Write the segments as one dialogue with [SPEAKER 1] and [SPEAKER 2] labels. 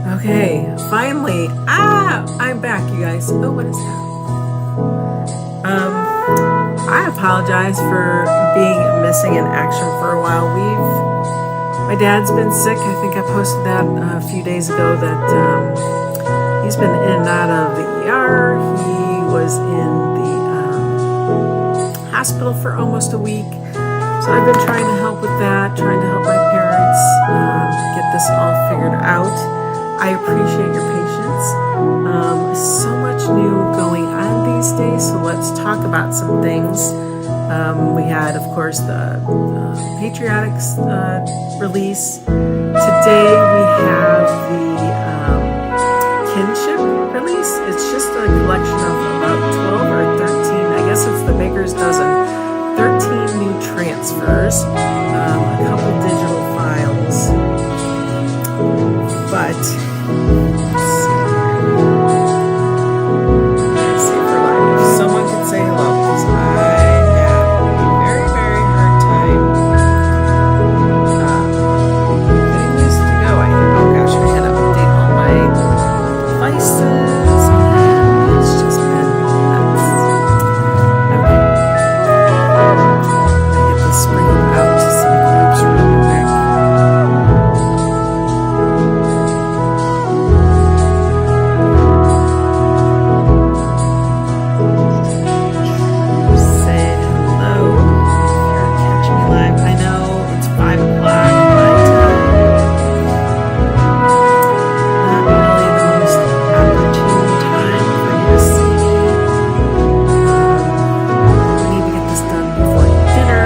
[SPEAKER 1] Okay, finally. I'm back, you guys. Oh, what is that? I apologize for being missing in action for a while. My dad's been sick. I think I posted that a few days ago that he's been in and out of the ER. He was in the hospital for almost a week. So I've been trying to help with that, trying to help my parents get this all figured out. I appreciate your patience. So much new going on these days, so let's talk about some things. We had, of course, the Patriotics release. Today we have the Kinship release. It's just a collection of about 12 or 13, I guess it's the baker's dozen, 13 new transfers, a couple digital files, but let's see here. Let's see for live. If someone could say hello, because I have a very, very hard time getting this to go. Oh gosh, I had to update all my devices, and it's just been nuts. Okay. I get this sprinkled out to some groups real quick. Say hello if you're catching me live. I know it's 5 o'clock my time. Not really the most opportune time for you to see me. I need to get this done before dinner.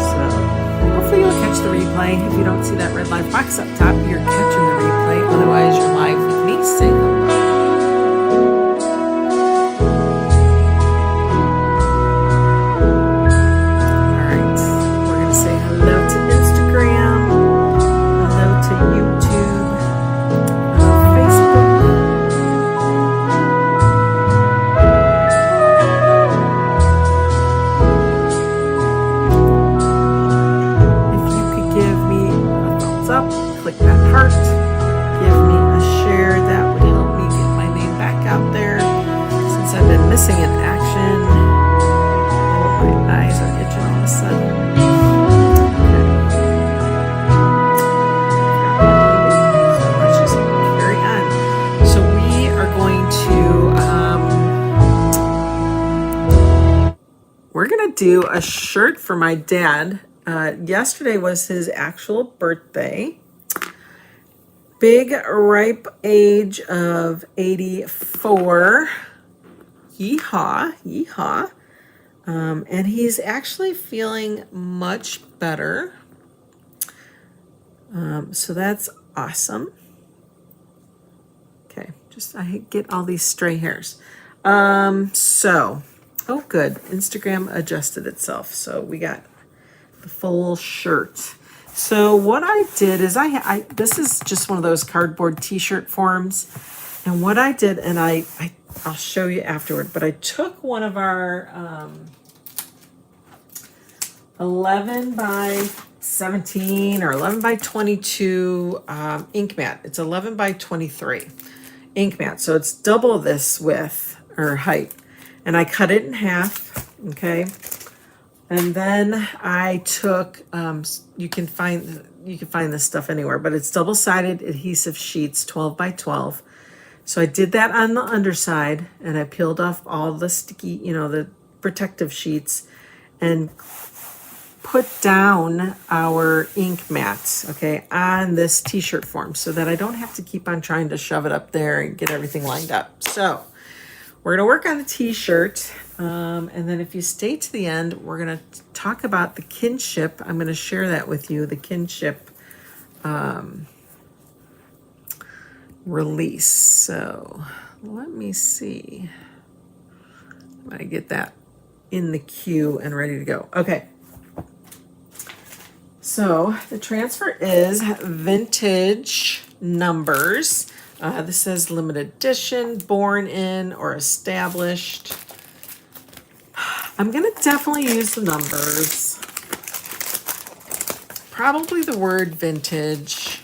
[SPEAKER 1] So hopefully you'll catch the replay. If you don't see that red live box up top, you're catching the replay. Otherwise, you're live with me. Say hello. Alright, we're going to say hello to Instagram, hello to YouTube, Facebook. If you could give me a thumbs up, click that heart, give me a share, that would help me get my name back out there since I've been missing in action. Oh, my eyes are itching all of a sudden. Okay. So let's just carry on. So we are going to we're gonna do a shirt for my dad. Yesterday was his actual birthday. Big ripe age of 84. Yeehaw, yeehaw. And he's actually feeling much better. So that's awesome. Okay, just I get all these stray hairs. Oh good, Instagram adjusted itself. So we got the full shirt. So what I did is this is just one of those cardboard t-shirt forms. And what I did, and I'll show you afterward, but I took one of our 11 by 17 or 11 by 22 ink mat. It's 11 by 23 ink mat. So it's double this width or height. And I cut it in half, okay? And then I took, you can find this stuff anywhere, but it's double-sided adhesive sheets, 12 by 12. So I did that on the underside, and I peeled off all the sticky, the protective sheets, and put down our ink mats, okay, on this t-shirt form so that I don't have to keep on trying to shove it up there and get everything lined up. So we're going to work on the t-shirt. And then if you stay to the end, we're going to talk about the Kinship. I'm going to share that with you, the Kinship release. So let me see. I'm going to get that in the queue and ready to go. Okay. So the transfer is vintage numbers. This says limited edition, born in or established. I'm going to definitely use the numbers. Probably the word vintage.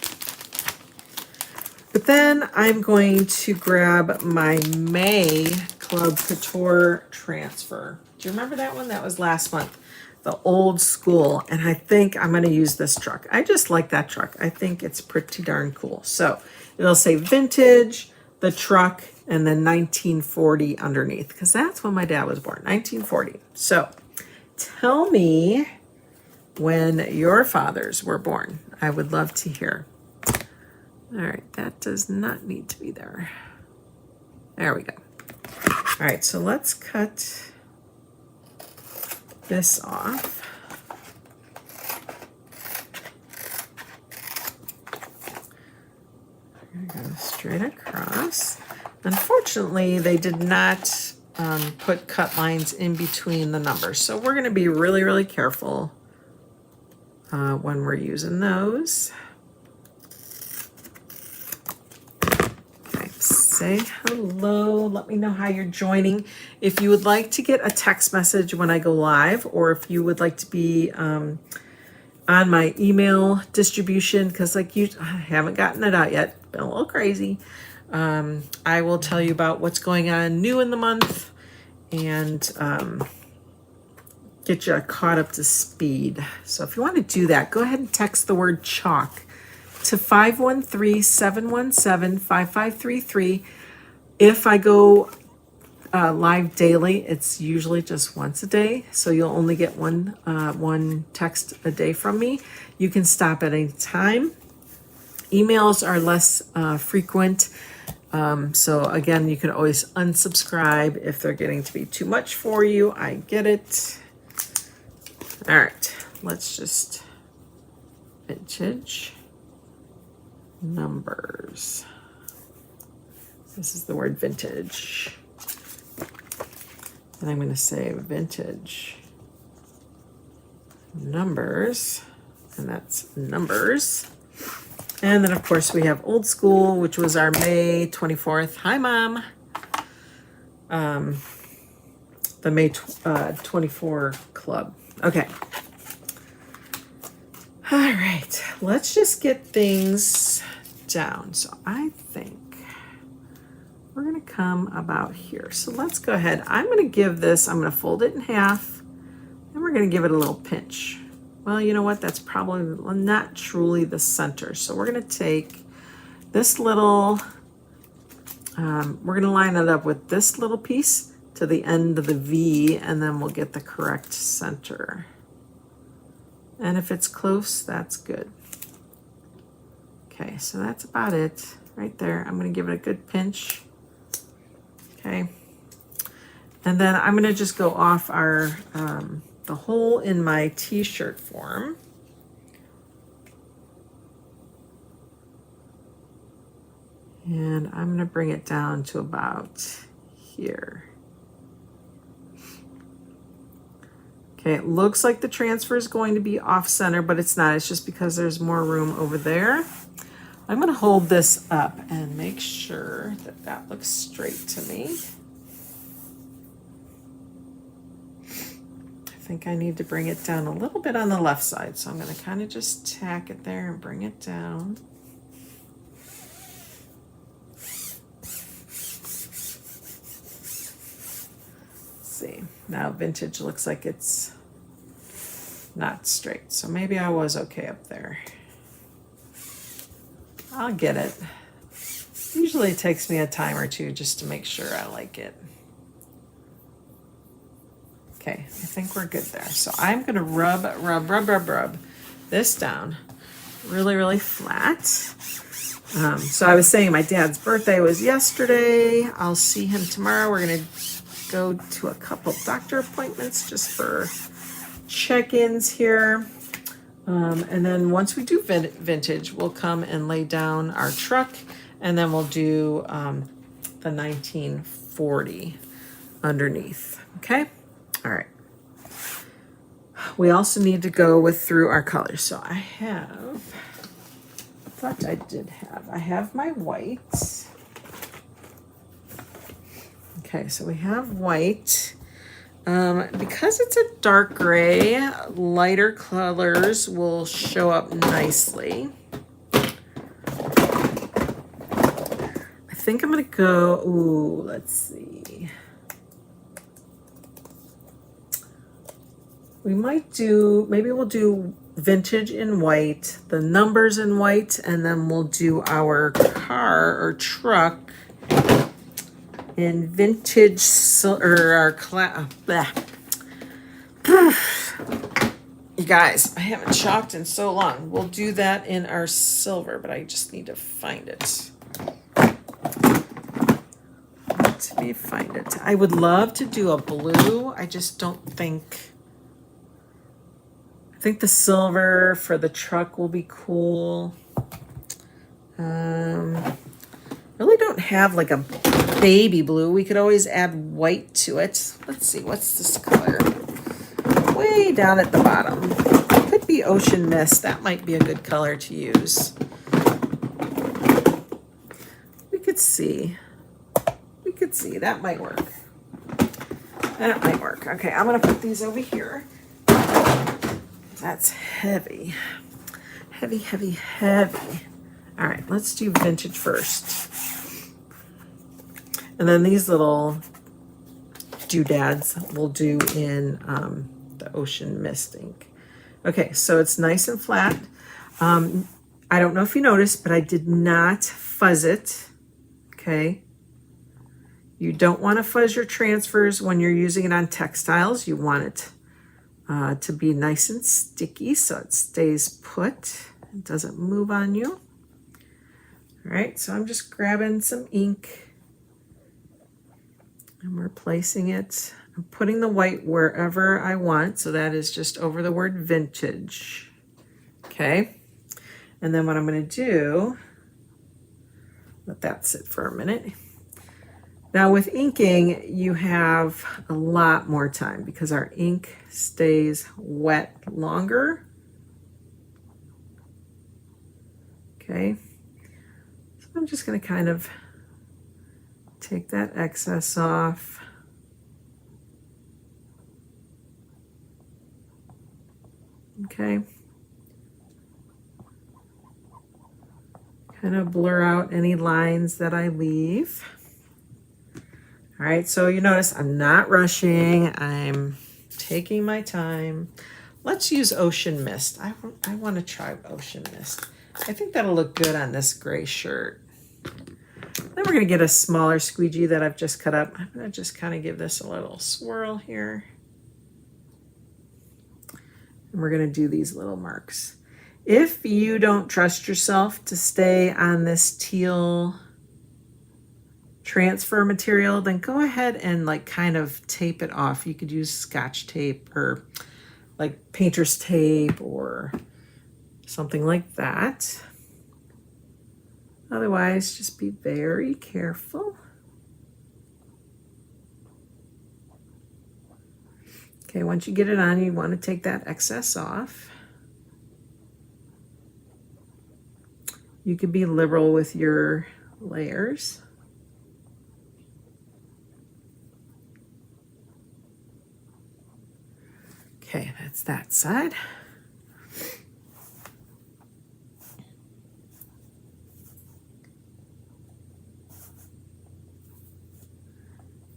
[SPEAKER 1] But then I'm going to grab my May Club Couture transfer. Do you remember that one? That was last month. The old school. And I think I'm going to use this truck. I just like that truck. I think it's pretty darn cool. So it'll say vintage, the truck, and then 1940 underneath. Because that's when my dad was born, 1940. So tell me when your fathers were born. I would love to hear. All right, that does not need to be there. There we go. All right, so let's cut this off. I'm gonna go straight across. Unfortunately, they did not put cut lines in between the numbers. So we're gonna be really, really careful when we're using those. Say hello. Let me know how you're joining. If you would like to get a text message when I go live, or if you would like to be on my email distribution, because I haven't gotten it out yet. Been a little crazy. I will tell you about what's going on new in the month and get you caught up to speed. So if you want to do that, go ahead and text the word chalk to 513-717-5533. If I go live daily, it's usually just once a day, so you'll only get one text a day from me. You can stop at any time. Emails are less frequent, so again, you can always unsubscribe if they're getting to be too much for you. I get it. All right, let's just vintage numbers. This is the word vintage. And I'm going to say vintage numbers, and that's numbers. And then of course we have old school, which was our May 24th. Hi, Mom. The May 24 club. Okay. All right, let's just get things down. So I think we're going to come about here. So let's go ahead. I'm going to give this, I'm going to fold it in half, and we're going to give it a little pinch. Well, you know what? That's probably not truly the center. So we're going to take this little, we're going to line it up with this little piece to the end of the V, and then we'll get the correct center. And if it's close, that's good. Okay, so that's about it right there. I'm going to give it a good pinch. Okay. And then I'm going to just go off our, the hole in my t-shirt form. And I'm going to bring it down to about here. Okay, it looks like the transfer is going to be off center, but it's not. It's just because there's more room over there. I'm going to hold this up and make sure that that looks straight to me. I think I need to bring it down a little bit on the left side. So I'm going to kind of just tack it there and bring it down. See, now vintage looks like it's not straight. So maybe I was okay up there. I'll get it. Usually it takes me a time or two just to make sure I like it. Okay, I think we're good there. So I'm gonna rub this down really, really flat. So I was saying my dad's birthday was yesterday. I'll see him tomorrow. We're gonna go to a couple doctor appointments just for check-ins here. And then once we do vintage, we'll come and lay down our truck, and then we'll do the 1940 underneath. Okay. All right. We also need to go through our colors. So I have my white. Okay, so we have white. Because it's a dark gray, lighter colors will show up nicely. think I'm gonna go, ooh, let's see. We might do, maybe we'll do vintage in white, the numbers in white, and then we'll do our car or truck in vintage, or our You guys, I haven't chalked in so long. We'll do that in our silver, but I just need to find it. Find it. I would love to do a blue. I just don't think. I think the silver for the truck will be cool. Really don't have like a baby blue. We could always add white to it. Let's see, what's this color? Way down at the bottom. Could be ocean mist. That might be a good color to use. We could see. That might work. That might work. Okay, I'm gonna put these over here. That's heavy. Heavy, heavy, heavy. All right, let's do vintage first. And then these little doodads we'll do in the ocean mist ink. Okay, so it's nice and flat. I don't know if you noticed, but I did not fuzz it. Okay. You don't want to fuzz your transfers when you're using it on textiles. You want it to be nice and sticky so it stays put. It doesn't move on you. All right, so I'm just grabbing some ink and we're placing it. I'm putting the white wherever I want, so that is just over the word vintage. Okay, and then what I'm going to do, let that sit for a minute. Now with inking, you have a lot more time because our ink stays wet longer. Okay, so I'm just going to kind of take that excess off. Okay. Kind of blur out any lines that I leave. All right, so you notice I'm not rushing. I'm taking my time. Let's use ocean mist. I want to try ocean mist. I think that'll look good on this gray shirt. Then we're going to get a smaller squeegee that I've just cut up. I'm going to just kind of give this a little swirl here. And we're going to do these little marks. If you don't trust yourself to stay on this teal transfer material, then go ahead and like kind of tape it off. You could use Scotch tape or like painter's tape or something like that. Otherwise, just be very careful. Okay, once you get it on, you want to take that excess off. You can be liberal with your layers. Okay, that's that side.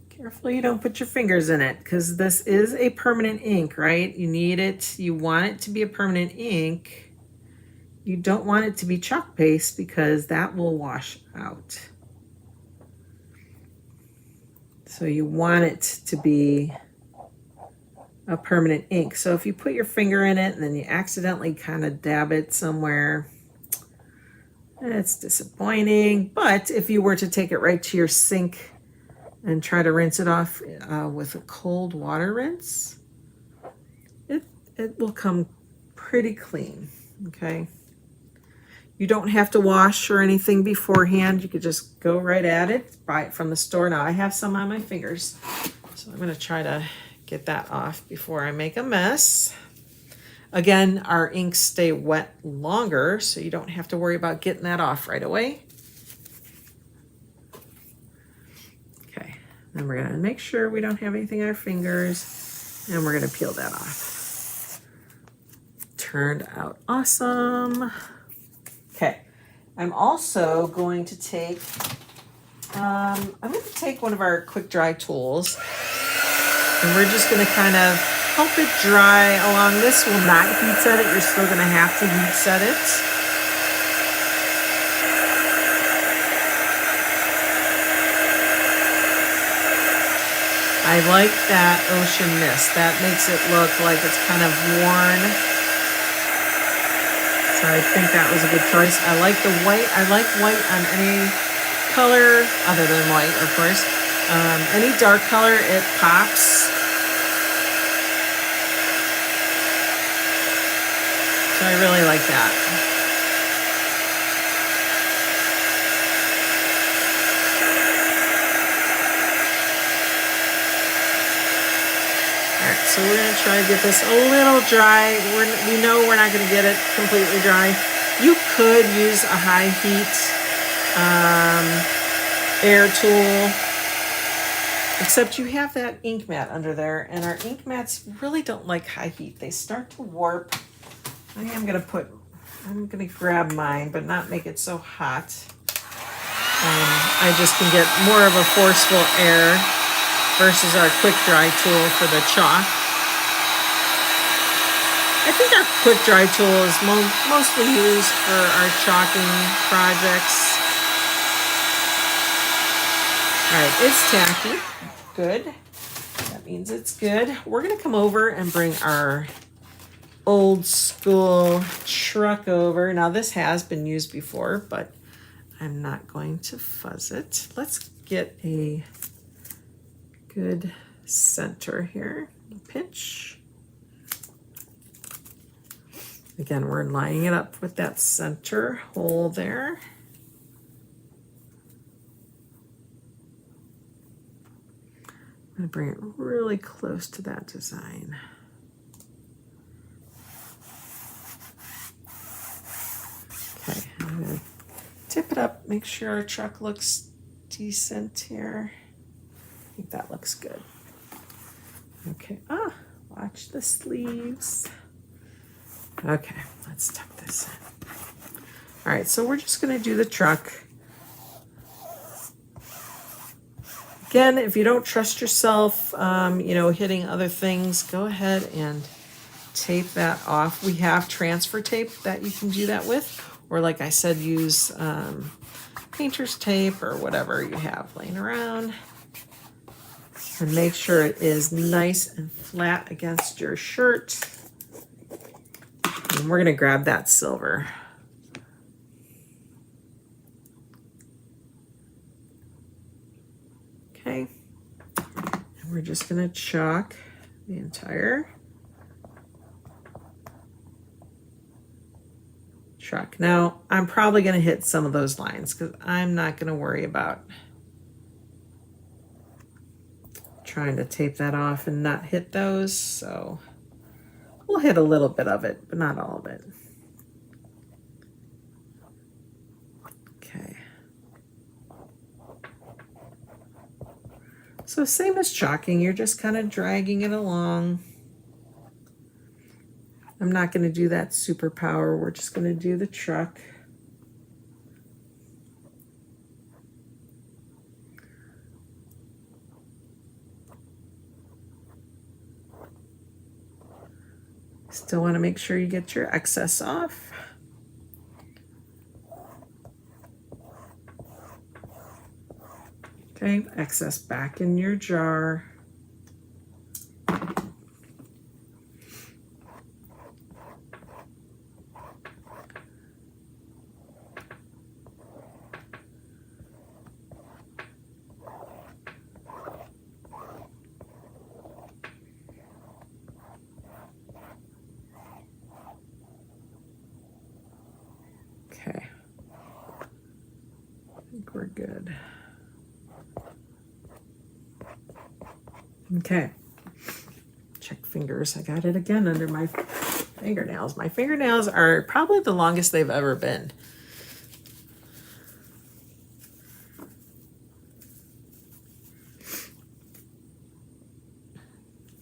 [SPEAKER 1] Careful you don't put your fingers in it because this is a permanent ink, right? You need it, you want it to be a permanent ink. You don't want it to be chalk paste because that will wash out. So you want it to be a permanent ink. So if you put your finger in it and then you accidentally kind of dab it somewhere, it's disappointing. But if you were to take it right to your sink and try to rinse it off with a cold water rinse, it will come pretty clean, okay? You don't have to wash or anything beforehand. You could just go right at it, buy it from the store. Now I have some on my fingers, so I'm gonna try to get that off before I make a mess. Again, our inks stay wet longer, so you don't have to worry about getting that off right away. Okay, then we're gonna make sure we don't have anything on our fingers, and we're gonna peel that off. Turned out awesome. Okay, I'm also going to take I'm going to take one of our quick dry tools, and we're just going to kind of help it dry along. This will not heat set it. You're still going to have to heat set it. I like that ocean mist. That makes it look like it's kind of worn. So I think that was a good choice. I like the white. I like white on any color other than white, of course. Any dark color, it pops. So I really like that. All right, so we're gonna try to get this a little dry. We know we're not gonna get it completely dry. You could use a high heat air tool, except you have that ink mat under there, and our ink mats really don't like high heat. They start to warp. I'm gonna grab mine, but not make it so hot. I just can get more of a forceful air versus our quick dry tool for the chalk. I think our quick dry tool is mostly used for our chalking projects. All right, it's tacky. Good. That means it's good. We're gonna come over and bring our old school truck over. Now this has been used before, but I'm not going to fuzz it. Let's get a good center here. Pinch. Again, we're lining it up with that center hole there. I'm gonna bring it really close to that design. Okay, I'm gonna tip it up, make sure our truck looks decent here. I think that looks good. Okay, watch the sleeves. Okay, let's tuck this in. All right, so we're just gonna do the truck. Again, if you don't trust yourself, hitting other things, go ahead and tape that off. We have transfer tape that you can do that with, or like I said, use painter's tape or whatever you have laying around. And make sure it is nice and flat against your shirt. And we're gonna grab that silver. Okay, and we're just gonna chalk the entire truck. Now, I'm probably gonna hit some of those lines because I'm not gonna worry about trying to tape that off and not hit those, so we'll hit a little bit of it, but not all of it. Okay. So same as chalking, you're just kind of dragging it along. I'm not going to do that superpower. We're just going to do the truck. Still want to make sure you get your excess off. Okay, excess back in your jar. Okay, I think we're good. Okay, check fingers. I got it again under my fingernails. My fingernails are probably the longest they've ever been.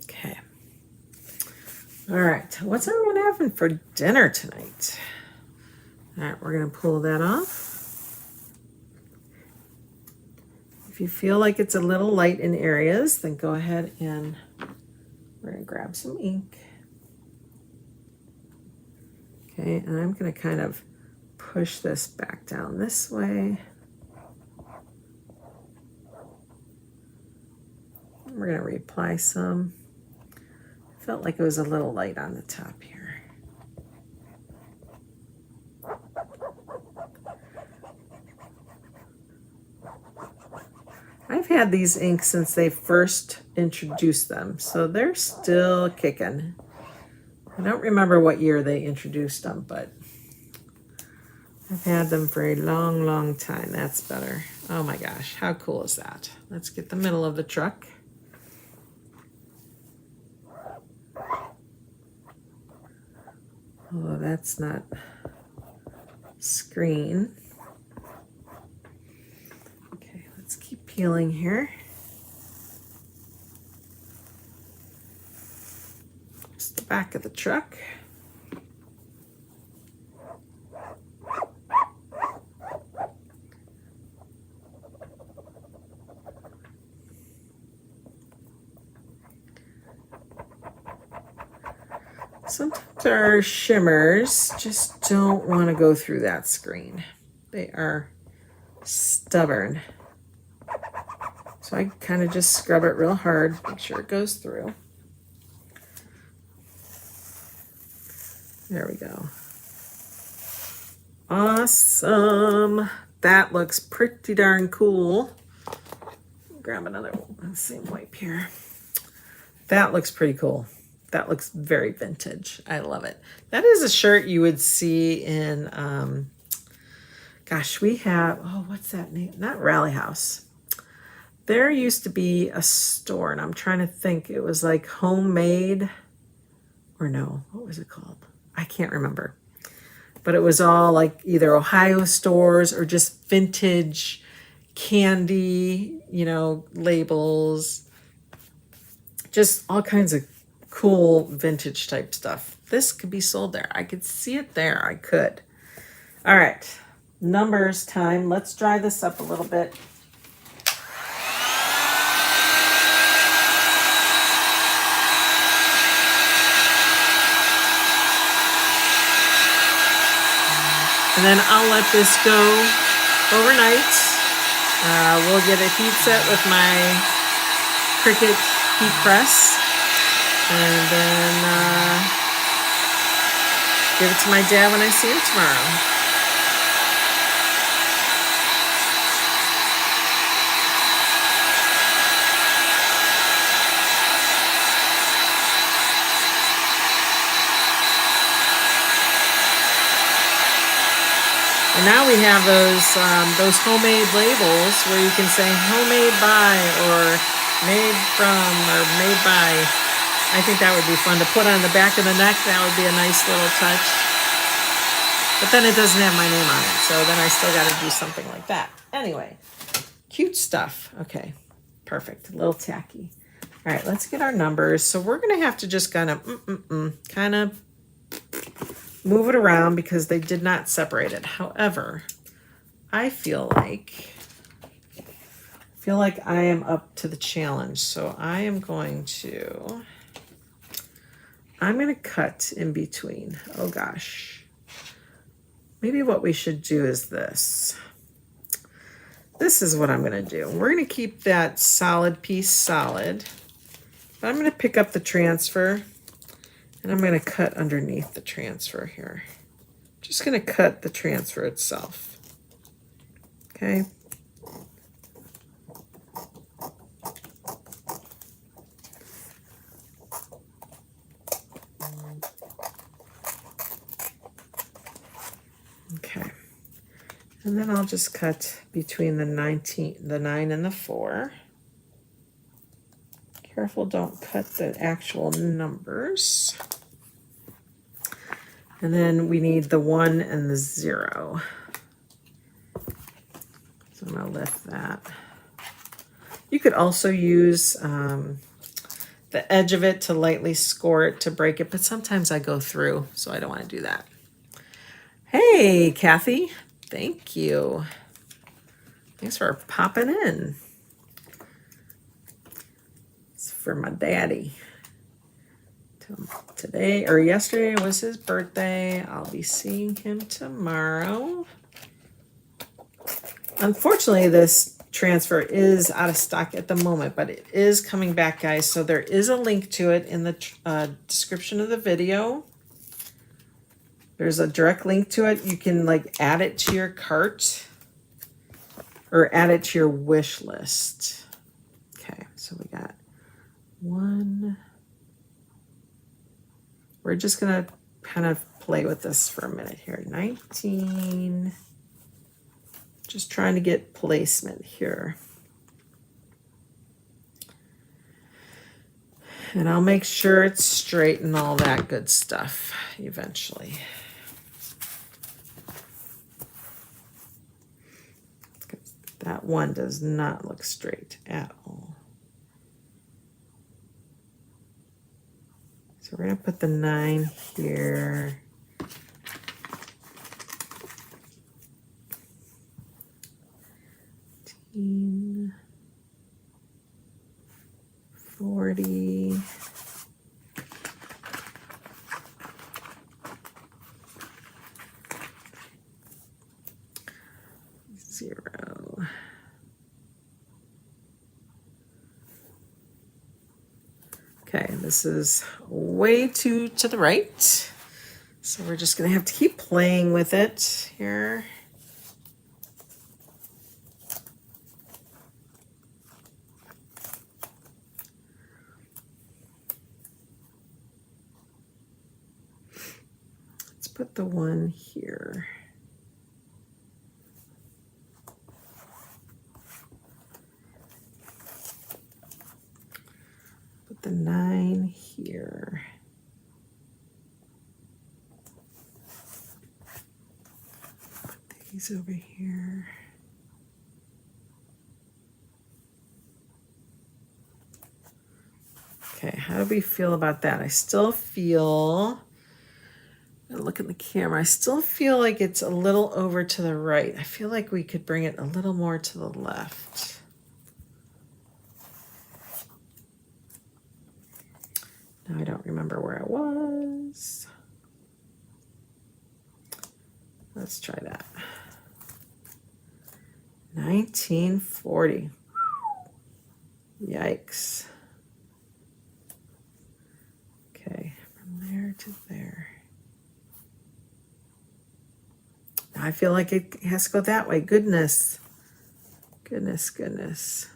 [SPEAKER 1] Okay. All right, what's everyone having for dinner tonight? All right, we're gonna pull that off. If you feel like it's a little light in areas, then go ahead and we're going to grab some ink. Okay, and I'm going to kind of push this back down this way. We're going to reapply some. Felt like it was a little light on the top here. I've had these inks since they first introduced them, so they're still kicking. I don't remember what year they introduced them, but I've had them for a long, long time. That's better. Oh my gosh, how cool is that? Let's get the middle of the truck. Oh, that's not screen. Okay, let's keep peeling here. Just the back of the truck. Sometimes our shimmers just don't want to go through that screen. They are stubborn. So I kind of just scrub it real hard, make sure it goes through. There we go. Awesome. That looks pretty darn cool. Grab another one, same wipe here. That looks pretty cool. That looks very vintage. I love it. That is a shirt you would see in, gosh, we have, oh, what's that name? Not Rally House. There used to be a store, and I'm trying to think. It was like Homemade, or no, what was it called? I can't remember. But it was all like either Ohio stores or just vintage candy, you know, labels. Just all kinds of cool vintage type stuff. This could be sold there. I could see it there. I could. All right. Numbers time. Let's dry this up a little bit. And then I'll let this go overnight. We'll get a heat set with my Cricut heat press. And then give it to my dad when I see him tomorrow. And now we have those homemade labels where you can say homemade by or made from or made by. I think that would be fun to put on the back of the neck. That would be a nice little touch. But then it doesn't have my name on it, so then I still got to do something like that. Anyway, cute stuff. Okay, perfect. A little tacky. All right, let's get our numbers. So we're going to have to just kind of move it around because they did not separate it. However, I feel like I am up to the challenge. So I'm going to cut in between. Oh gosh. Maybe what we should do is this. This is what I'm going to do. We're going to keep that solid piece solid. But I'm going to pick up the transfer. And I'm going to cut underneath the transfer here. Just going to cut the transfer itself. Okay. Okay. And then I'll just cut between the 9 and the 4. Careful, don't cut the actual numbers. And then we need the 1 and the 0. So I'm going to lift that. You could also use the edge of it to lightly score it to break it, but sometimes I go through, so I don't want to do that. Hey, Kathy. Thank you. Thanks for popping in. for my daddy. Today or yesterday was his birthday. I'll be seeing him tomorrow. Unfortunately, this transfer is out of stock at the moment, but it is coming back, guys. So there is a link to it in the description of the video. There's a direct link to it. You can like add it to your cart or add it to your wish list. Okay, so we got one. We're just gonna kind of play with this for a minute here. 19. Just trying to get placement here. And I'll make sure it's straight and all that good stuff eventually. That one does not look straight at all. So we're going to put the 9 here. $15, 40. Zero. Okay, this is way too to the right. So we're just going to have to keep playing with it here. Let's put the 1 here. Put the 9 here. Put these over here. Okay, how do we feel about that? I still feel, look at the camera, I still feel like it's a little over to the right. I feel like we could bring it a little more to the left. Now I don't remember where I was. Let's try that. 1940. Yikes. Okay, from there to there. Now I feel like it has to go that way. Goodness. Goodness, goodness.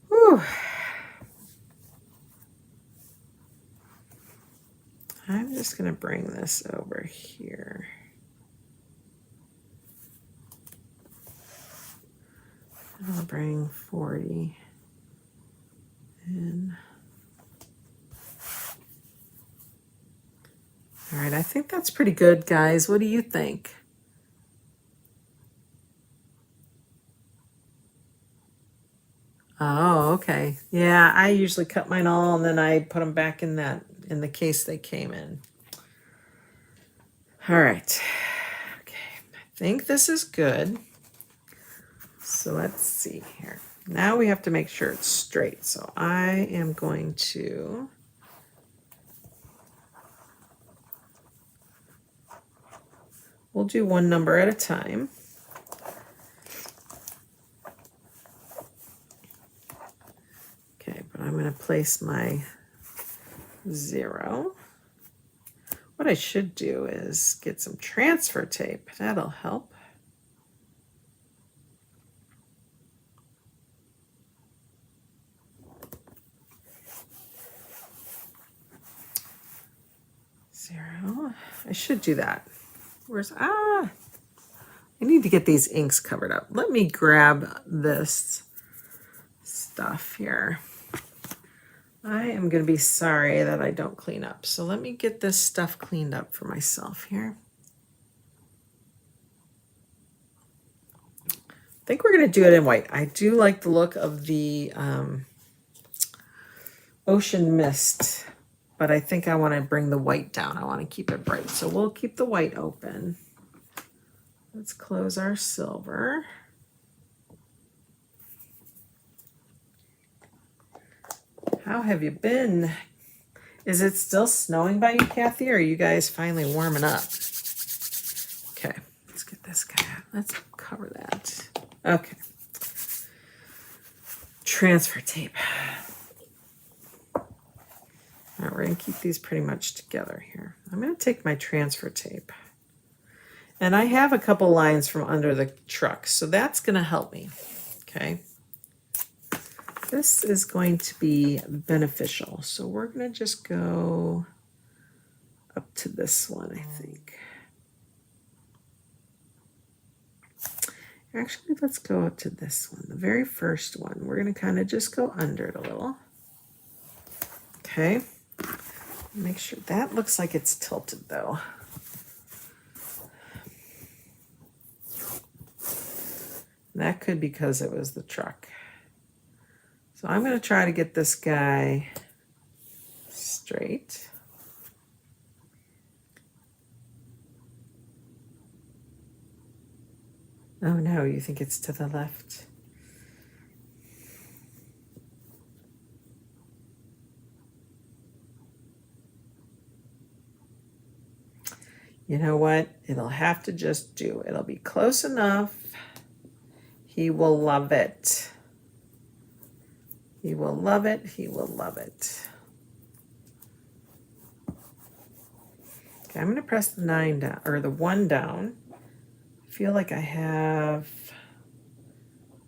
[SPEAKER 1] Whew. I'm just going to bring this over here. I'll bring 40 in. All right, I think that's pretty good, guys. What do you think? Oh, okay. Yeah, I usually cut mine all and then I put them back in the case they came in. All right. Okay, I think this is good. So let's see here. Now we have to make sure it's straight. So I am going to we'll do one number at a time. Okay, but I'm going to place my 0. What I should do is get some transfer tape. That'll help. Zero. I should do that. I need to get these inks covered up. Let me grab this stuff here. I am going to be sorry that I don't clean up. So let me get this stuff cleaned up for myself here. think we're going to do it in white. I do like the look of the ocean mist, but I think I want to bring the white down. I want to keep it bright. So we'll keep the white open. Let's close our silver. How have you been? Is it still snowing by you, Kathy, or are you guys finally warming up? Okay, let's get this guy out. Let's cover that. Okay. Transfer tape. All right, we're going to keep these pretty much together here. I'm going to take my transfer tape. And I have a couple lines from under the truck, so that's going to help me. Okay. This is going to be beneficial. So we're going to just go up to this one, I think. Actually, let's go up to this one, the very first one. We're going to kind of just go under it a little. Okay. Make sure that looks like it's tilted though. That could be because it was the truck. So I'm going to try to get this guy straight. Oh no, you think it's to the left? You know what? It'll have to just do. It'll be close enough. He will love it. He will love it. He will love it. Okay, I'm going to press the 9 down, or the 1 down. I feel like I have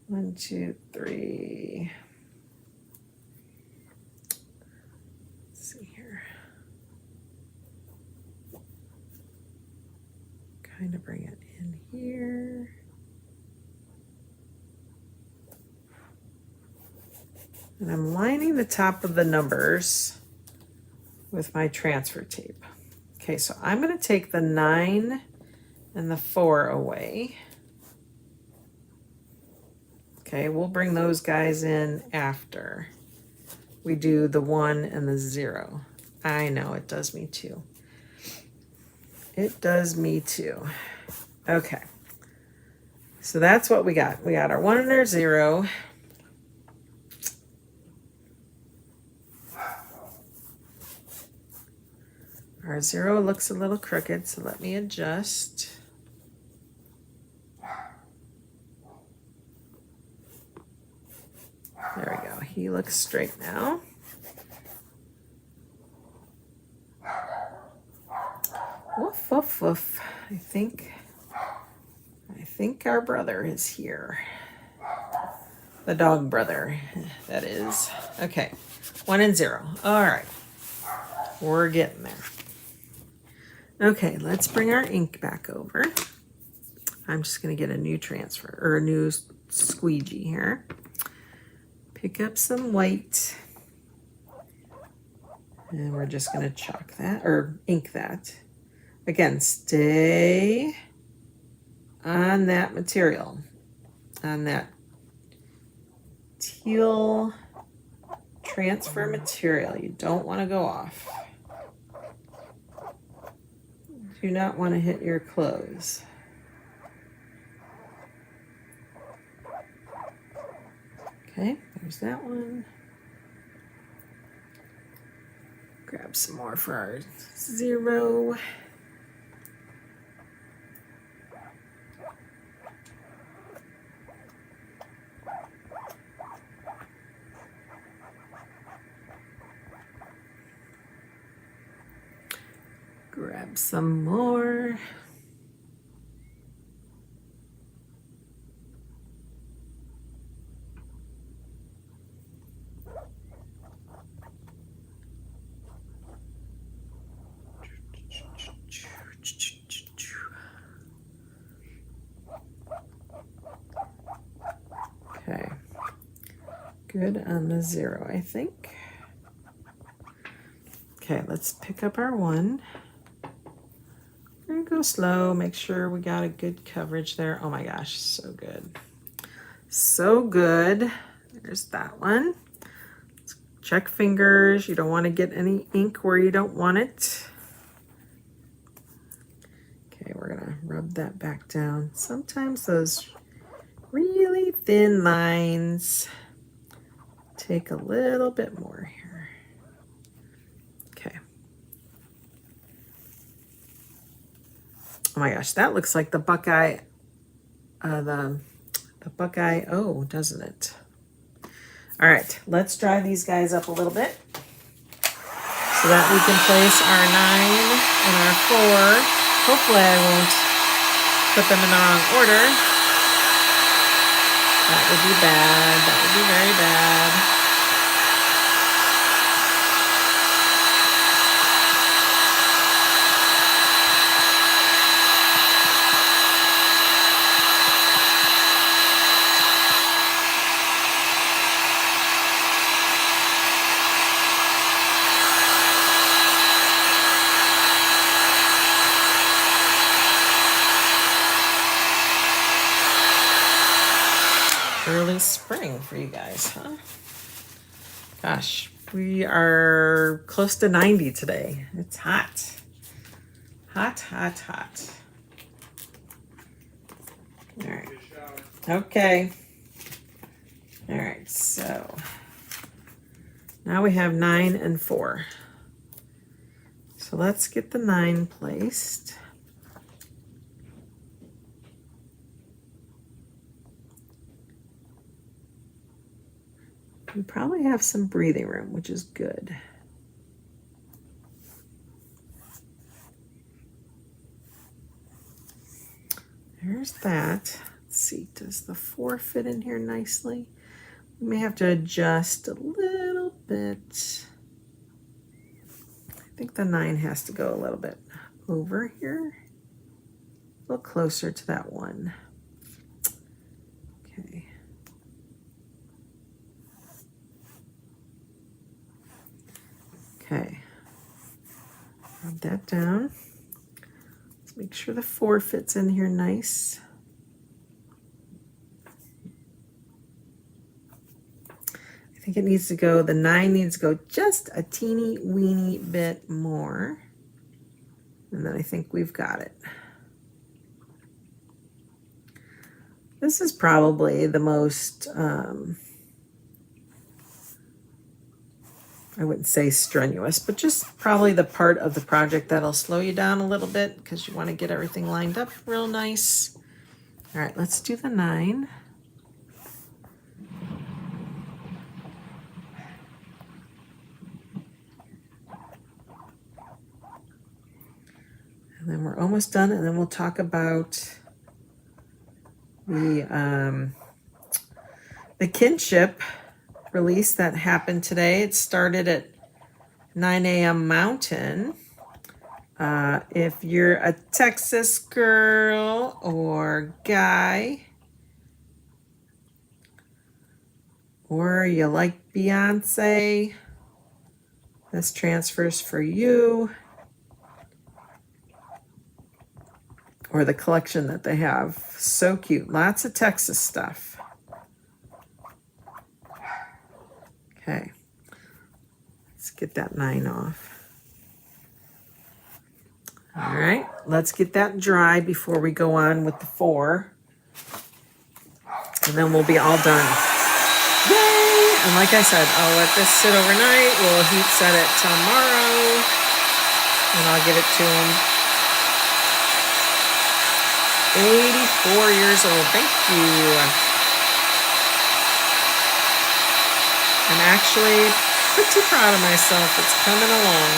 [SPEAKER 1] 1, 2, 3. Let's see here. Kind of bring it in here. And I'm lining the top of the numbers with my transfer tape. Okay, so I'm going to take the 9 and the 4 away. Okay, we'll bring those guys in after we do the 1 and the 0. I know, it does me too. It does me too. Okay, so that's what we got. We got our 1 and our 0. Our 0 looks a little crooked, so let me adjust. There we go. He looks straight now. Woof, woof, woof. I think our brother is here. The dog brother, that is. Okay, 1 and 0. All right, we're getting there. Okay, let's bring our ink back over. I'm just going to get a new transfer, or a new squeegee here. Pick up some white. And we're just going to chalk that, or ink that. Again, stay on that material, on that teal transfer material. You don't want to go off. Do not want to hit your clothes. Okay, there's that one. Grab some more for our 0. Grab some more. Okay, good on the 0, I think. Okay, let's pick up our 1. We're gonna go slow, make sure we got a good coverage there. Oh my gosh, so good. So good. There's that one. Check fingers. You don't want to get any ink where you don't want it. Okay, we're gonna rub that back down. Sometimes those really thin lines take a little bit more here. Okay. Oh my gosh, that looks like the Buckeye, the Buckeye O, doesn't it? All right, let's dry these guys up a little bit so that we can place our 9 and our 4. Hopefully I won't put them in the wrong order. That would be bad. That would be very bad. Early spring for you guys, huh? Gosh, we are close to 90 today. It's hot. Hot, hot, hot. All right. Okay. All right, so now we have 9 and 4. So let's get the 9 placed. We probably have some breathing room, which is good. There's that. Let's see, does the 4 fit in here nicely? We may have to adjust a little bit. I think the 9 has to go a little bit over here. A little closer to that 1. Okay. Okay. Rub that down. Let's make sure the 4 fits in here nice. I think it needs to go, the 9 needs to go just a teeny weeny bit more. And then I think we've got it. This is probably the most, I wouldn't say strenuous, but just probably the part of the project that'll slow you down a little bit because you want to get everything lined up real nice. All right, let's do the 9. And then we're almost done, and then we'll talk about the kinship release that happened today. It started at 9 a.m. Mountain. If you're a Texas girl or guy, or you like Beyonce, this transfers for you. Or the collection that they have. So cute. Lots of Texas stuff. Okay. Let's get that 9 off. All right. Let's get that dry before we go on with the 4. And then we'll be all done. Yay! And like I said, I'll let this sit overnight. We'll heat set it tomorrow. And I'll give it to him. 84 years old. Thank you. I'm actually pretty proud of myself. It's coming along.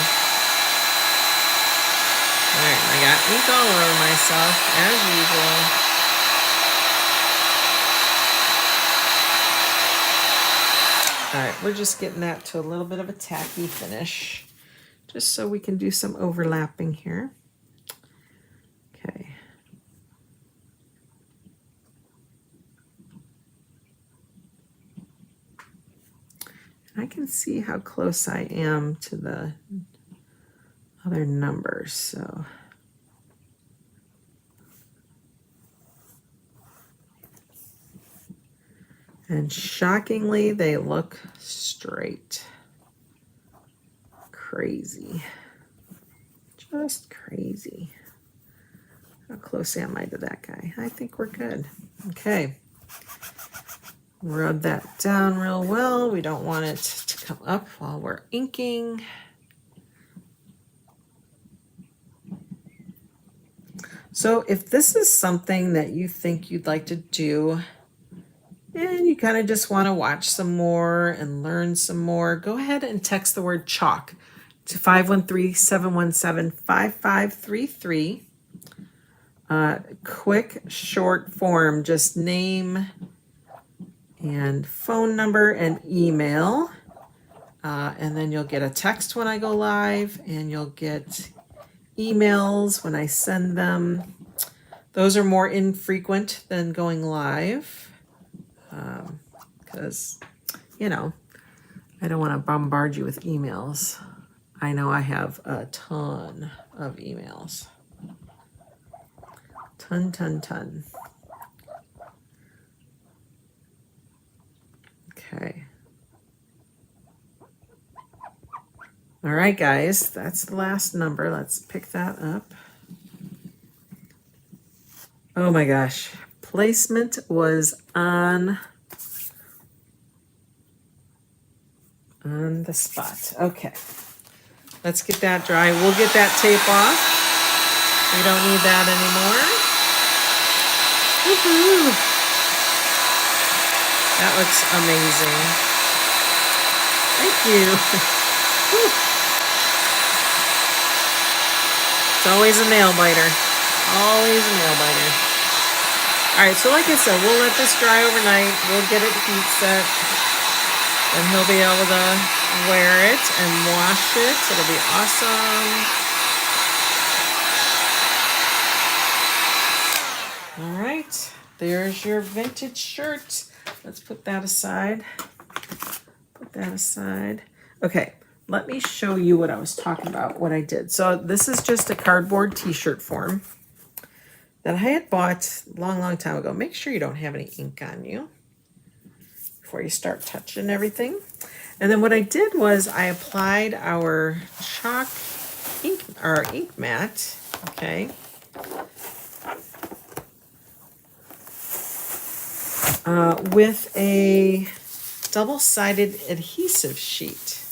[SPEAKER 1] All right, I got ink all over myself, as usual. All right, we're just getting that to a little bit of a tacky finish, just so we can do some overlapping here. Okay. I can see how close I am to the other numbers, so. And shockingly, they look straight. Crazy. Just crazy. How close am I to that guy? I think we're good. Okay. Rub that down real well. We don't want it to come up while we're inking. So if this is something that you think you'd like to do, and you kind of just want to watch some more and learn some more, go ahead and text the word chalk to 513-717-5533. Quick, short form, just name and phone number and email. And then you'll get a text when I go live, and you'll get emails when I send them. Those are more infrequent than going live, because, you know, I don't want to bombard you with emails. I know I have a ton of emails. Ton. Okay. All right, guys, that's the last number. Let's pick that up. Oh my gosh, placement was on the spot. Okay, let's get that dry. We'll get that tape off. We don't need that anymore. Woohoo! That looks amazing. Thank you. It's always a nail biter. Always a nail biter. All right, so like I said, we'll let this dry overnight. We'll get it heat set. And he'll be able to wear it and wash it. It'll be awesome. All right, there's your vintage shirt. Let's put that aside. Put that aside. Okay, let me show you what I was talking about, what I did. So this is just a cardboard t-shirt form that I had bought a long time ago. Make sure you don't have any ink on you before you start touching everything. And then what I did was I applied our chalk ink, our ink mat, okay, with a double-sided adhesive sheet.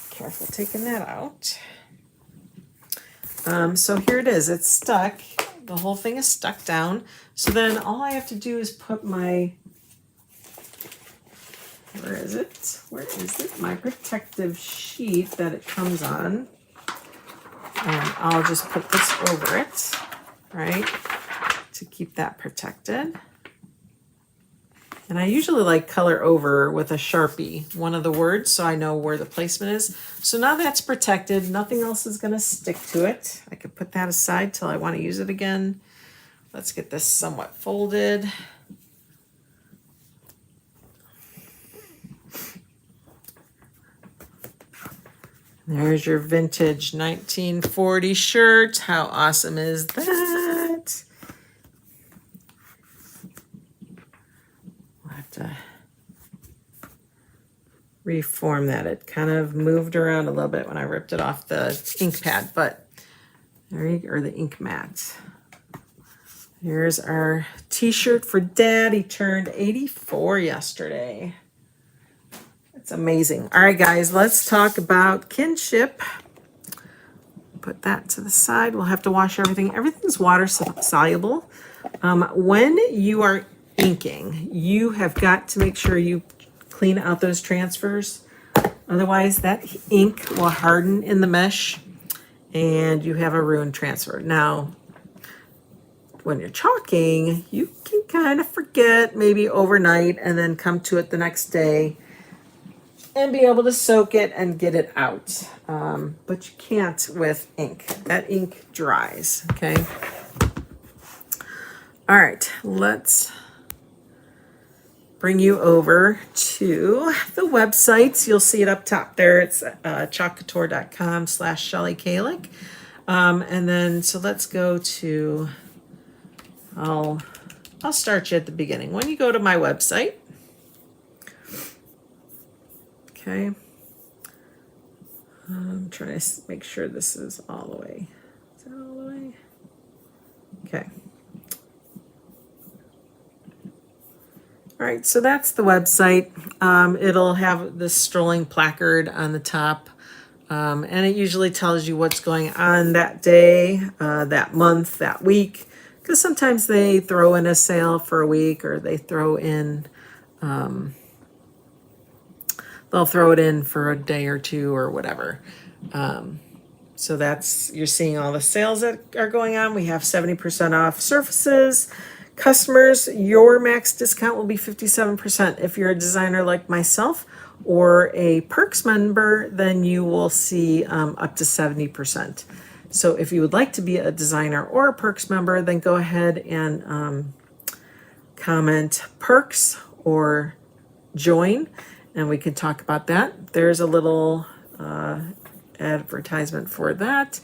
[SPEAKER 1] Careful taking that out. So here it is. It's stuck. The whole thing is stuck down. So then all I have to do is put my, where is it? Where is it? My protective sheet that it comes on. And I'll just put this over it, right, to keep that protected. And I usually like color over with a Sharpie one of the words so I know where the placement is. So now that's protected. Nothing else is going to stick to it. I can put that aside till I want to use it again. Let's get this somewhat folded. There's your vintage 1940 shirt. How awesome is that? I'll have to reform that. It kind of moved around a little bit when I ripped it off the ink pad, but there you go, or the ink mat. Here's our t-shirt for Dad. He turned 84 yesterday. It's amazing. All right, guys, let's talk about kinship. Put that to the side. We'll have to wash everything. Everything's water soluble. When you are inking, you have got to make sure you clean out those transfers. Otherwise, that ink will harden in the mesh and you have a ruined transfer. Now, when you're chalking, you can kind of forget maybe overnight and then come to it the next day and be able to soak it and get it out. But you can't with ink. That ink dries, okay? All right, let's bring you over to the websites. You'll see it up top there. It's chalkcouture.com/Shelly Kallach. And then, so let's go to, I'll I'll start you at the beginning. When you go to my website, okay, I'm trying to make sure this is all the way. Is that all the way? Okay. All right, so that's the website. It'll have this strolling placard on the top, and it usually tells you what's going on that day, that month, that week, because sometimes they throw in a sale for a week, or they throw in, they'll throw it in for a day or two or whatever. So you're seeing all the sales that are going on. We have 70% off surfaces. Customers, your max discount will be 57%. If you're a designer like myself or a Perks member, then you will see up to 70%. So if you would like to be a designer or a Perks member, then go ahead and comment Perks or join, and we can talk about that. There's a little advertisement for that.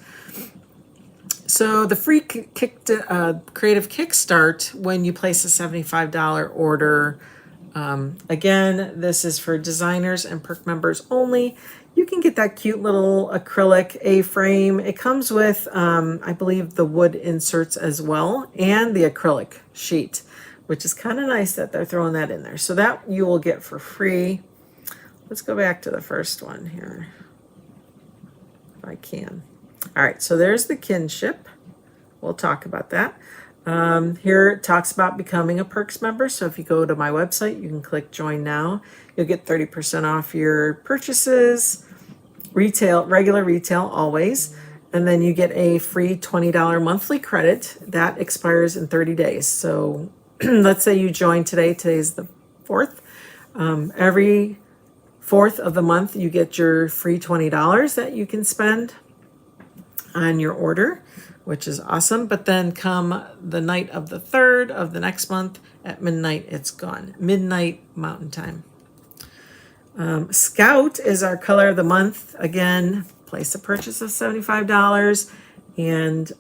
[SPEAKER 1] So the free creative kickstart when you place a $75 order. Again, this is for designers and perk members only. You can get that cute little acrylic A-frame. It comes with, I believe, the wood inserts as well, and the acrylic sheet, which is kind of nice that they're throwing that in there. So that you will get for free. Let's go back to the first one here, if I can. All right, so there's the kinship. We'll talk about that. Here it talks about becoming a Perks member. So if you go to my website, you can click join now. You'll get 30% off your purchases, retail, regular retail always. And then you get a free $20 monthly credit that expires in 30 days. So let's say you join today. Today's the 4th. Every 4th of the month, you get your free $20 that you can spend on your order, which is awesome. But then come the night of the 3rd of the next month at midnight, it's gone. Midnight Mountain Time. Scout is our color of the month. Again, place a purchase of $75 and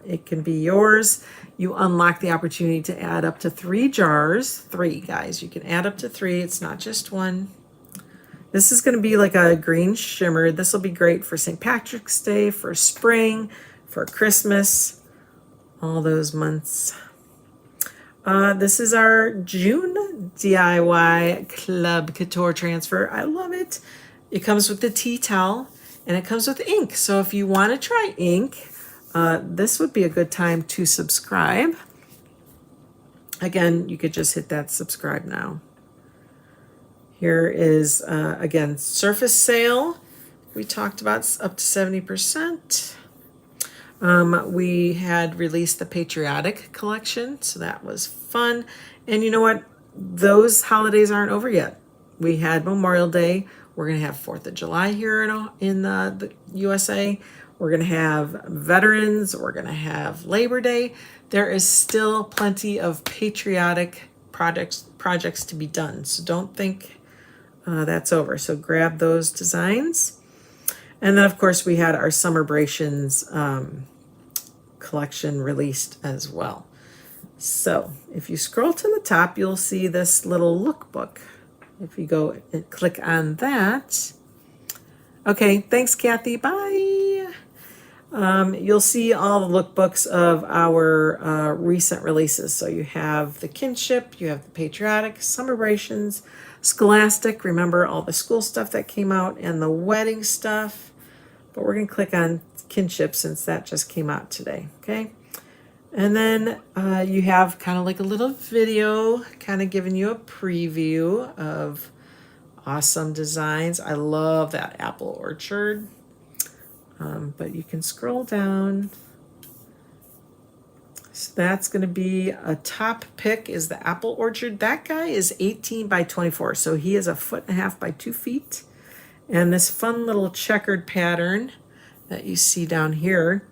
[SPEAKER 1] it can be yours. You unlock the opportunity to add up to 3 jars. 3, guys. You can add up to 3. It's not just one. This is going to be like a green shimmer. This will be great for St. Patrick's Day, for spring, for Christmas, all those months. This is our June DIY Club Couture transfer. I love it. It comes with the tea towel and it comes with ink. So if you want to try ink, this would be a good time to subscribe. Again, you could just hit that subscribe now. Here is, again, surface sale. We talked about up to 70%. We had released the Patriotic collection, so that was fun. And you know what? Those holidays aren't over yet. We had Memorial Day. We're going to have 4th of July here in the USA. We're going to have Veterans. We're going to have Labor Day. There is still plenty of patriotic projects to be done. So don't think that's over. So grab those designs. And then, of course, we had our Summerbrations collection released as well. So if you scroll to the top, you'll see this little lookbook. If you go and click on that. Okay, thanks, Kathy. Bye. You'll see all the lookbooks of our recent releases. So you have the Kinship, you have the Patriotic, Summerbrations, Scholastic. Remember all the school stuff that came out and the wedding stuff. But we're going to click on Kinship since that just came out today. Okay. And then you have kind of like a little video kind of giving you a preview of awesome designs. I love that apple orchard. But you can scroll down. So that's going to be a top pick is the apple orchard. That guy is 18 by 24. So he is 1.5 feet by 2 feet. And this fun little checkered pattern that you see down here,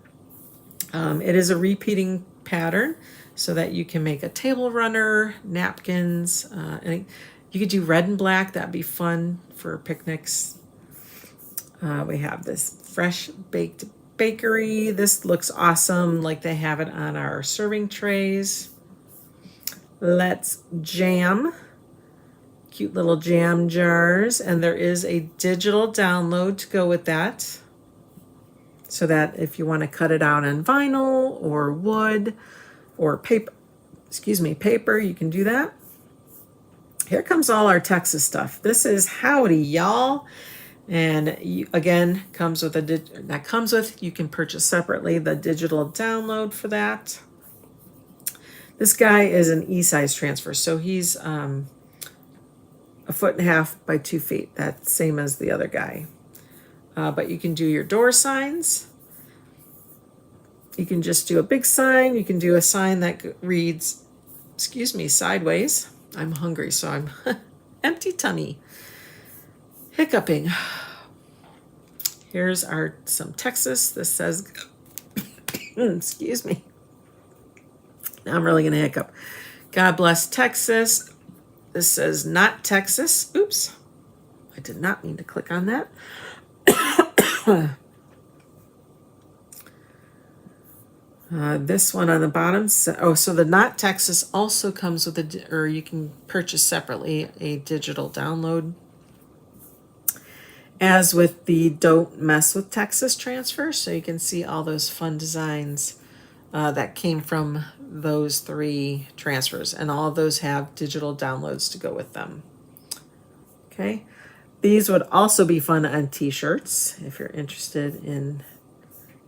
[SPEAKER 1] it is a repeating pattern so that you can make a table runner, napkins, and you could do red and black. That'd be fun for picnics. We have this fresh baked bakery. This looks awesome, like they have it on our serving trays. Let's Jam. Cute little jam jars, and there is a digital download to go with that, so that if you want to cut it out on vinyl or wood or paper, paper, you can do that. Here comes all our Texas stuff. This is howdy, y'all. And again, comes with you can purchase separately the digital download for that. This guy is an E-size transfer, so he's 1.5 by 2 feet. That's same as the other guy. But you can do your door signs. You can just do a big sign. You can do a sign that reads, sideways. I'm hungry, so I'm empty tummy. Hiccuping. Here's some Texas. This says, excuse me. Now I'm really going to hiccup. God bless Texas. This says not Texas. Oops. I did not mean to click on that. This one on the bottom. So the not Texas also comes with or you can purchase separately a digital download. As with the Don't Mess with Texas transfer. So you can see all those fun designs that came from those 3 transfers, and all of those have digital downloads to go with them. Okay, these would also be fun on t-shirts if you're interested in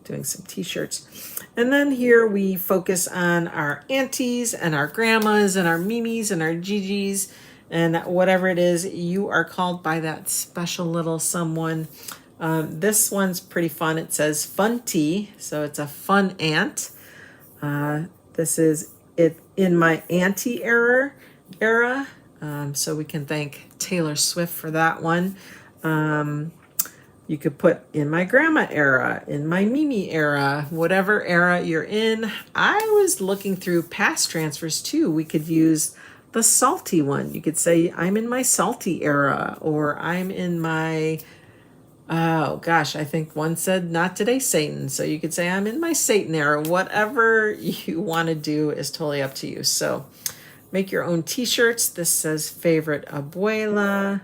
[SPEAKER 1] doing some t-shirts. And then here we focus on our aunties and our grandmas and our mimis and our gigis and whatever it is you are called by that special little someone. This one's pretty fun. It says fun tea, so it's a fun aunt. This is it in my auntie era. So we can thank Taylor Swift for that one. You could put in my grandma era, in my Mimi era, whatever era you're in. I was looking through past transfers too. We could use the salty one. You could say, I'm in my salty era, or I'm in my, oh gosh, I think one said, not today, Satan. So you could say, I'm in my Satan era. Whatever you want to do is totally up to you. So make your own t-shirts. This says favorite abuela.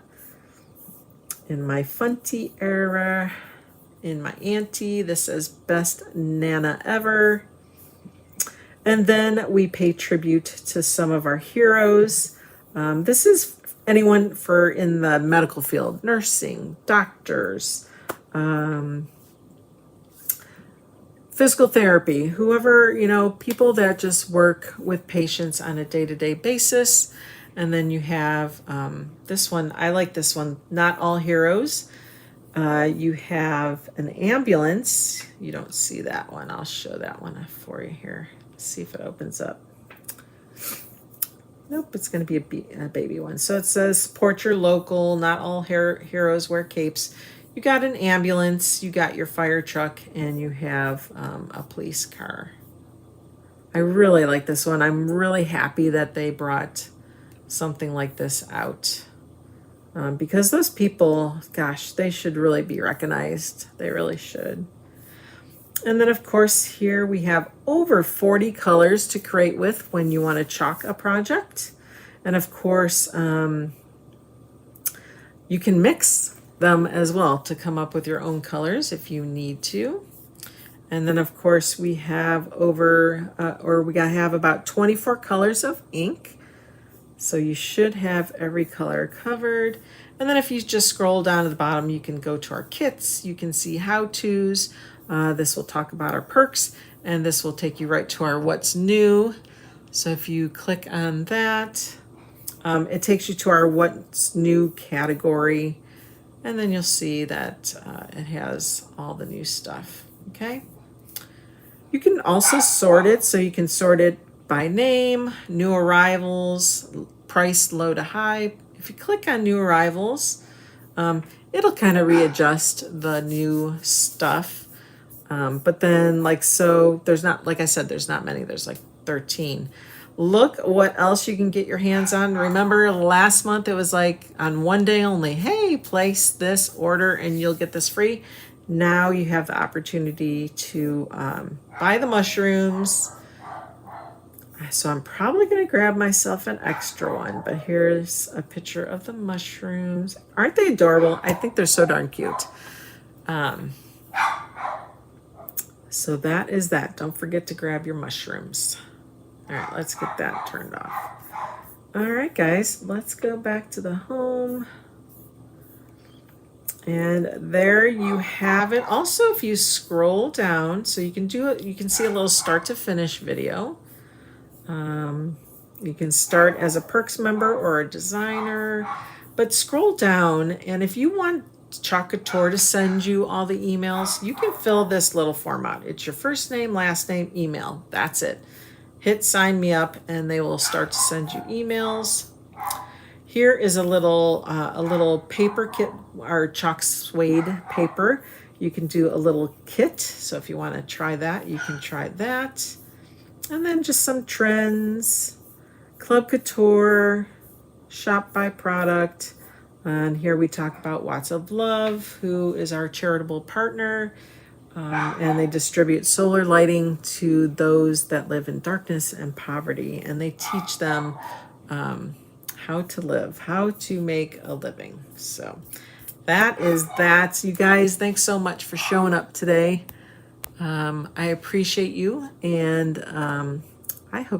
[SPEAKER 1] In my Funty era. In my auntie, this says best Nana ever. And then we pay tribute to some of our heroes. This is anyone in the medical field, nursing, doctors, physical therapy, whoever, people that just work with patients on a day-to-day basis. And then you have this one. I like this one. Not all heroes. You have an ambulance. You don't see that one. I'll show that one for you here. See if it opens up. Nope, it's going to be a baby one. So it says support your local. Not all heroes wear capes. You got an ambulance. You got your fire truck, and you have a police car. I really like this one. I'm really happy that they brought something like this out, because those people, gosh, they should really be recognized. They really should. And then of course here we have over 40 colors to create with when you want to chalk a project. And of course you can mix them as well to come up with your own colors if you need to. And then of course we have have about 24 colors of ink. So you should have every color covered. And then if you just scroll down to the bottom, you can go to our kits. You can see how-tos. This will talk about our perks, and this will take you right to our what's new. So if you click on that, it takes you to our what's new category, and then you'll see that it has all the new stuff. Okay. You can also sort it, so you can sort it by name, new arrivals, price low to high. If you click on new arrivals, it'll kind of readjust the new stuff. But then there's not, like I said, there's not many. There's like 13. Look what else you can get your hands on. Remember last month it was like on one day only, hey, place this order and you'll get this free. Now you have the opportunity to buy the mushrooms. So I'm probably going to grab myself an extra one, but here's a picture of the mushrooms. Aren't they adorable? I think they're so darn cute. So that is that. Don't forget to grab your mushrooms. All right, let's get that turned off. All right, guys, let's go back to the home. And there you have it. Also, if you scroll down, so you can do it, you can see a little start to finish video. You can start as a Perks member or a designer, but scroll down, and if you want Chalkin to send you all the emails, you can fill this little form out. It's your first name, last name, email. That's it. Hit sign me up, and they will start to send you emails. Here is a little paper kit, our chalk suede paper. You can do a little kit. So if you want to try that, you can try that. And then just some trends, Club Couture, shop by product. And here we talk about Watts of Love, who is our charitable partner. And they distribute solar lighting to those that live in darkness and poverty. And they teach them how to live, how to make a living. So that is that. You guys, thanks so much for showing up today. I appreciate you, and I hope